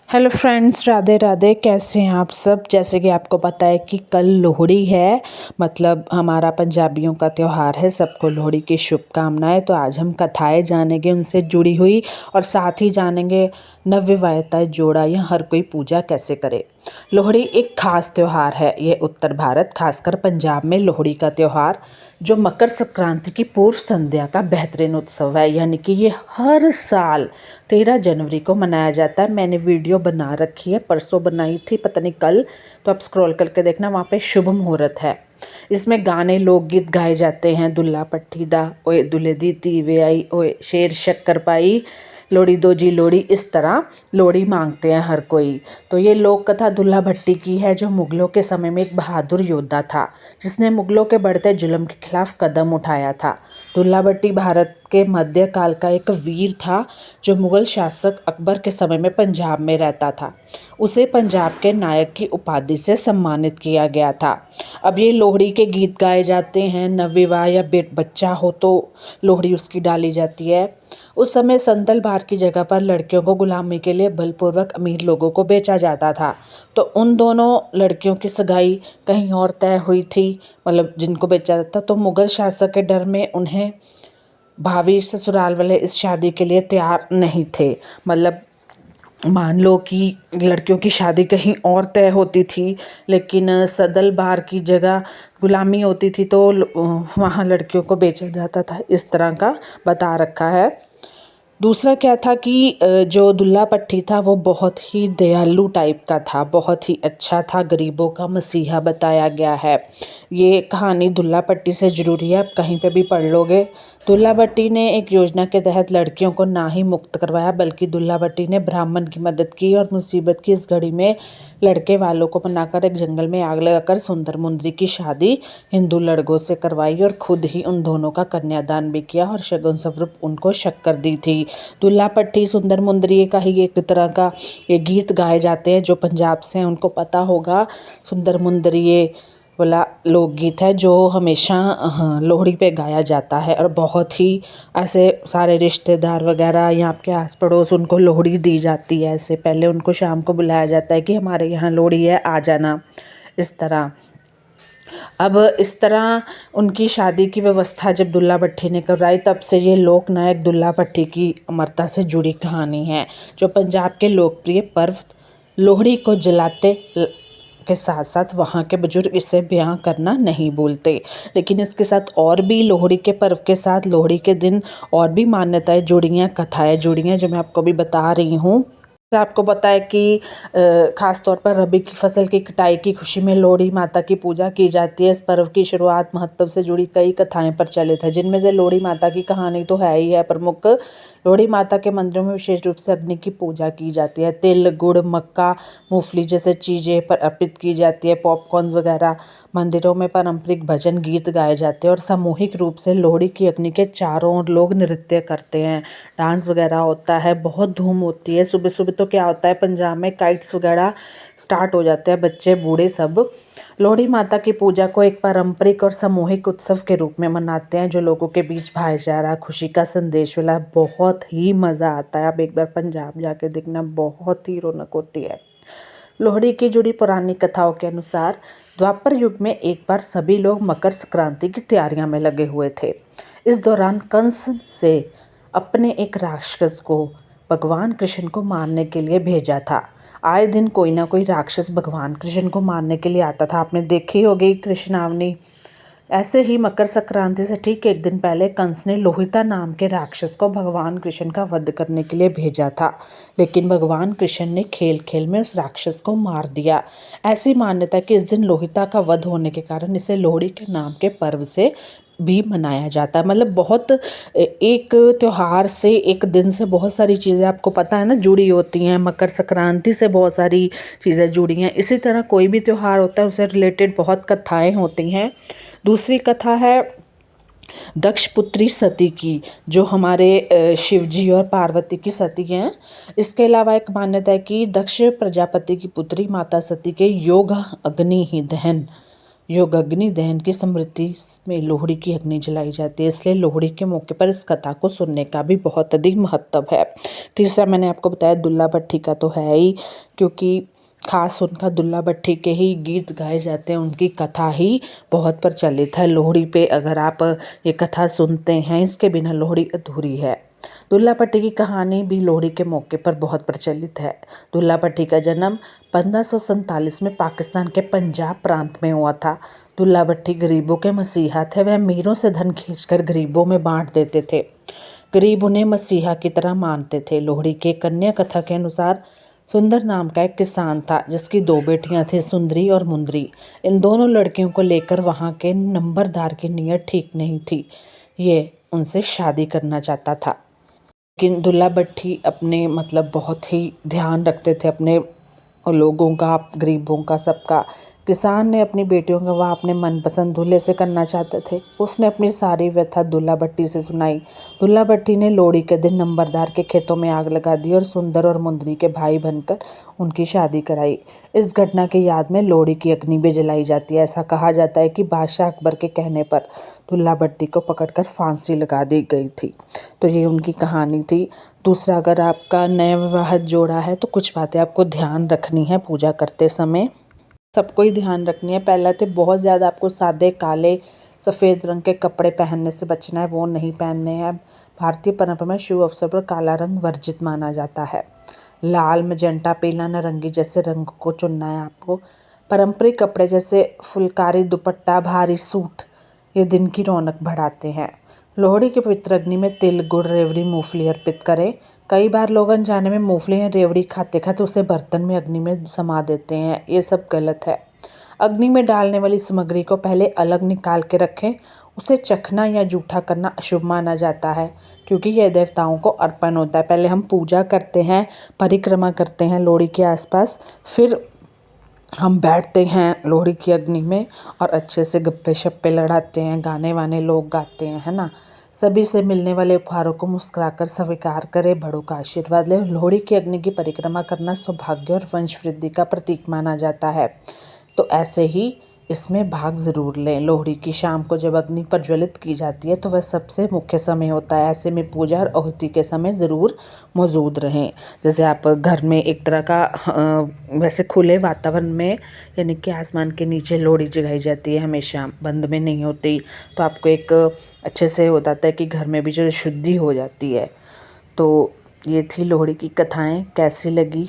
Hello friends, Radhe Radhe. कैसे हैं आप सब। जैसे कि आपको पता है कि कल लोहड़ी है, मतलब हमारा पंजाबियों का त्यौहार है। सबको लोहड़ी की शुभकामनाएं। तो आज हम कथाएं जानेंगे उनसे जुड़ी हुई, और साथ ही जानेंगे नवविवाहिता जोड़ा या हर कोई पूजा कैसे करे। लोहड़ी एक खास त्यौहार है। ये उत्तर भारत, खासकर पंजाब में लोहड़ी का त्यौहार जो मकर संक्रांति की पूर्व संध्या का बेहतरीन उत्सव है, यानी कि ये हर साल 13 जनवरी को मनाया जाता है। मैंने वीडियो बना रखी है, परसों बनाई थी, पता नहीं कल, तो आप स्क्रॉल करके देखना, वहाँ पे शुभ मुहूर्त है। इसमें गाने लोकगीत गाए जाते हैं। दुल्ला पट्टी दा ओए दुल्हे दी धी वे आई, ओए शेर शक्कर पाई, लोहड़ी दो जी लोहड़ी, इस तरह लोहड़ी मांगते हैं हर कोई। तो ये लोक कथा दुल्ला भट्टी की है, जो मुगलों के समय में एक बहादुर योद्धा था जिसने मुगलों के बढ़ते जुल्म के खिलाफ कदम उठाया था। दुल्ला भट्टी भारत के मध्यकाल का एक वीर था जो मुगल शासक अकबर के समय में पंजाब में रहता था। उसे पंजाब के नायक की उपाधि से सम्मानित किया गया था। अब ये लोहड़ी के गीत गाए जाते हैं। नवविवाह या बच्चा हो तो लोहड़ी उसकी डाली जाती है। उस समय संदल बार की जगह पर लड़कियों को गुलामी के लिए बलपूर्वक अमीर लोगों को बेचा जाता था। तो उन दोनों लड़कियों की सगाई कहीं और तय हुई थी, मतलब जिनको बेचा जाता। तो मुगल शासक के डर में उन्हें भावी ससुराल वाले इस शादी के लिए तैयार नहीं थे। मतलब मान लो कि लड़कियों की शादी कहीं और तय होती थी, लेकिन सदल बार की जगह गुलामी होती थी, तो वहाँ लड़कियों को बेचा जाता था। इस तरह का बता रखा है। दूसरा क्या था कि जो दुल्ला भट्टी था वो बहुत ही दयालु टाइप का था, बहुत ही अच्छा था, गरीबों का मसीहा बताया गया है। ये कहानी दुल्ला भट्टी से ज़रूरी है, आप कहीं पे भी पढ़ लोगे। दुल्ला भट्टी ने एक योजना के तहत लड़कियों को ना ही मुक्त करवाया, बल्कि दुल्ला भट्टी ने ब्राह्मण की मदद की और मुसीबत की इस घड़ी में लड़के वालों को बनाकर एक जंगल में आग लगाकर सुंदर मुंदरी की शादी हिंदू लड़कों से करवाई, और खुद ही उन दोनों का कन्यादान भी किया और शगुन स्वरूप उनको शक्कर दी थी। दुल्ला भट्टी सुंदर मुंदरी का ही एक तरह का ये गीत गाए जाते हैं। जो पंजाब से हैं उनको पता होगा। सुंदर मुंदरी ये वाला लोकगीत है जो हमेशा लोहड़ी पे गाया जाता है, और बहुत ही ऐसे सारे रिश्तेदार वगैरह या आपके आस पड़ोस उनको लोहड़ी दी जाती है। ऐसे पहले उनको शाम को बुलाया जाता है कि हमारे यहाँ लोहड़ी है, आ जाना, इस तरह। अब इस तरह उनकी शादी की व्यवस्था जब दुल्ला भट्टी ने करवाई, तब से ये लोक नायक दुल्ला भट्टी की अमरता से जुड़ी कहानी है। जो पंजाब के लोकप्रिय पर्व लोहड़ी को जलाते के साथ साथ वहाँ के बुजुर्ग इसे ब्याह करना नहीं भूलते। लेकिन इसके साथ और भी लोहड़ी के पर्व के साथ लोहड़ी के दिन और भी मान्यताएं जुड़ी हैं, कथाएं जुड़ी हैं, जो मैं आपको भी बता रही हूँ। आपको पता है कि खास तौर पर रबी की फसल की कटाई की खुशी में लोहड़ी माता की पूजा की जाती है। इस पर्व की शुरुआत महत्व से जुड़ी कई कथाएं प्रचलित है, जिनमें से लोहड़ी माता की कहानी तो है ही है प्रमुख। लोहड़ी माता के मंदिरों में विशेष रूप से अग्नि की पूजा की जाती है। तिल गुड़ मक्का मूंगफली जैसे चीज़ें पर अर्पित की जाती है। पॉपकॉर्न वगैरह, मंदिरों में पारंपरिक भजन गीत गाए जाते हैं, और सामूहिक रूप से लोहड़ी की अग्नि के चारों ओर लोग नृत्य करते हैं, डांस वगैरह होता है, बहुत धूम होती है। सुबह सुबह तो क्या होता है, पंजाब में काइट्स वगैरह स्टार्ट हो जाते हैं, बच्चे बूढ़े सब लोहड़ी माता की पूजा को एक पारंपरिक और सामूहिक उत्सव के रूप में मनाते हैं, जो लोगों के बीच भाईचारा खुशी का संदेश मिला। बहुत ही मज़ा आता है। आप एक बार पंजाब जाके देखना, बहुत ही रौनक होती है। लोहड़ी की जुड़ी पुरानी कथाओं के अनुसार द्वापर युग में एक बार सभी लोग मकर संक्रांति की तैयारियां में लगे हुए थे। इस दौरान कंस से अपने एक राक्षस को भगवान कृष्ण को मारने के लिए भेजा था। आए दिन कोई ना कोई राक्षस भगवान कृष्ण को मारने के लिए आता था। आपने देखी होगी कृष्णावनी। ऐसे ही मकर संक्रांति से ठीक एक दिन पहले कंस ने लोहिता नाम के राक्षस को भगवान कृष्ण का वध करने के लिए भेजा था, लेकिन भगवान कृष्ण ने खेल खेल में उस राक्षस को मार दिया। ऐसी मान्यता है कि इस दिन लोहिता का वध होने के कारण इसे लोहड़ी के नाम के पर्व से भी मनाया जाता है। मतलब बहुत एक त्योहार से, एक दिन से बहुत सारी चीज़ें आपको पता है ना जुड़ी होती हैं। मकर संक्रांति से बहुत सारी चीज़ें जुड़ी हैं। इसी तरह कोई भी त्यौहार होता है उससे रिलेटेड बहुत कथाएं होती हैं। दूसरी कथा है दक्ष पुत्री सती की, जो हमारे शिव जी और पार्वती की सती हैं। इसके अलावा एक मान्यता है कि दक्ष प्रजापति की पुत्री माता सती के योग अग्नि ही दहन योग अग्नि दहन की स्मृति में लोहड़ी की अग्नि जलाई जाती है, इसलिए लोहड़ी के मौके पर इस कथा को सुनने का भी बहुत अधिक महत्व है। तीसरा मैंने आपको बताया दुल्ला भट्टी का तो है ही, क्योंकि खास उनका दुल्ला भट्टी के ही गीत गाए जाते हैं, उनकी कथा ही बहुत प्रचलित है। लोहड़ी पे अगर आप ये कथा सुनते हैं, इसके बिना लोहड़ी अधूरी है। दुल्ला भट्टी की कहानी भी लोहड़ी के मौके पर बहुत प्रचलित है। दुल्ला भट्टी का जन्म 1547 में पाकिस्तान के पंजाब प्रांत में हुआ था। दुल्ला भट्टी गरीबों के मसीहा थे। वह अमीरों से धन खींचकर गरीबों में बांट देते थे। गरीब उन्हें मसीहा की तरह मानते थे। लोहड़ी के कन्या कथा के अनुसार सुंदर नाम का एक किसान था, जिसकी 2 बेटियां थीं, सुंदरी और मुंदरी। इन दोनों लड़कियों को लेकर वहां के नंबरदार की नीयत ठीक नहीं थी। ये उनसे शादी करना चाहता था, लेकिन दुल्ला भट्टी अपने मतलब बहुत ही ध्यान रखते थे अपने लोगों का, गरीबों का, सबका। किसान ने अपनी बेटियों का विवाह अपने मनपसंद दूल्हे से करना चाहते थे। उसने अपनी सारी व्यथा दुल्ला भट्टी से सुनाई। दुल्ला भट्टी ने लोहड़ी के दिन नंबरदार के खेतों में आग लगा दी और सुंदर और मुंदरी के भाई बनकर उनकी शादी कराई। इस घटना की याद में लोहड़ी की अग्नि भी जलाई जाती है। ऐसा कहा जाता है कि बादशाह अकबर के कहने पर दुल्ला भट्टी को पकड़कर फांसी लगा दी गई थी। तो ये उनकी कहानी थी। दूसरा, अगर आपका नया विवाहित जोड़ा है तो कुछ बातें आपको ध्यान रखनी है पूजा करते समय, सबको ही ध्यान रखनी है। पहला तो बहुत ज़्यादा आपको सादे, काले, सफ़ेद रंग के कपड़े पहनने से बचना है, वो नहीं पहनने हैं। भारतीय परंपरा में शुभ अवसर पर काला रंग वर्जित माना जाता है। लाल, मजेंटा, पीला, नारंगी जैसे रंग को चुनना है आपको। पारंपरिक कपड़े जैसे फुलकारी दुपट्टा, भारी सूट, ये दिन की रौनक बढ़ाते हैं। लोहड़ी के पवित्र अग्नि में तिल, गुड़, रेवड़ी, मूंगफली अर्पित करें। कई बार लोग अनजाने में मूंगफली या रेवड़ी खाते खाते उसे बर्तन में अग्नि में समा देते हैं। ये सब गलत है। अग्नि में डालने वाली सामग्री को पहले अलग निकाल के रखें। उसे चखना या जूठा करना अशुभ माना जाता है, क्योंकि यह देवताओं को अर्पण होता है। पहले हम पूजा करते हैं, परिक्रमा करते हैं लोहड़ी के आसपास, फिर हम बैठते हैं लोहड़ी की अग्नि में और अच्छे से गप्पे शप्पे लड़ाते हैं, गाने वाने लोग गाते हैं, है ना। सभी से मिलने वाले उपहारों को मुस्कुराकर स्वीकार करें, बड़ों का आशीर्वाद लें। लोहड़ी की अग्नि की परिक्रमा करना सौभाग्य और वंश वृद्धि का प्रतीक माना जाता है, तो ऐसे ही इसमें भाग ज़रूर लें। लोहड़ी की शाम को जब अग्नि प्रज्वलित की जाती है तो वह सबसे मुख्य समय होता है। ऐसे में पूजा और आहुति के समय ज़रूर मौजूद रहें। जैसे आप घर में एक तरह का वैसे खुले वातावरण में, यानी कि आसमान के नीचे लोहड़ी जगाई जाती है, हमेशा बंद में नहीं होती, तो आपको एक अच्छे से हो जाता है कि घर में भी जो शुद्धि हो जाती है। तो ये थी लोहड़ी की कथाएँ। कैसी लगी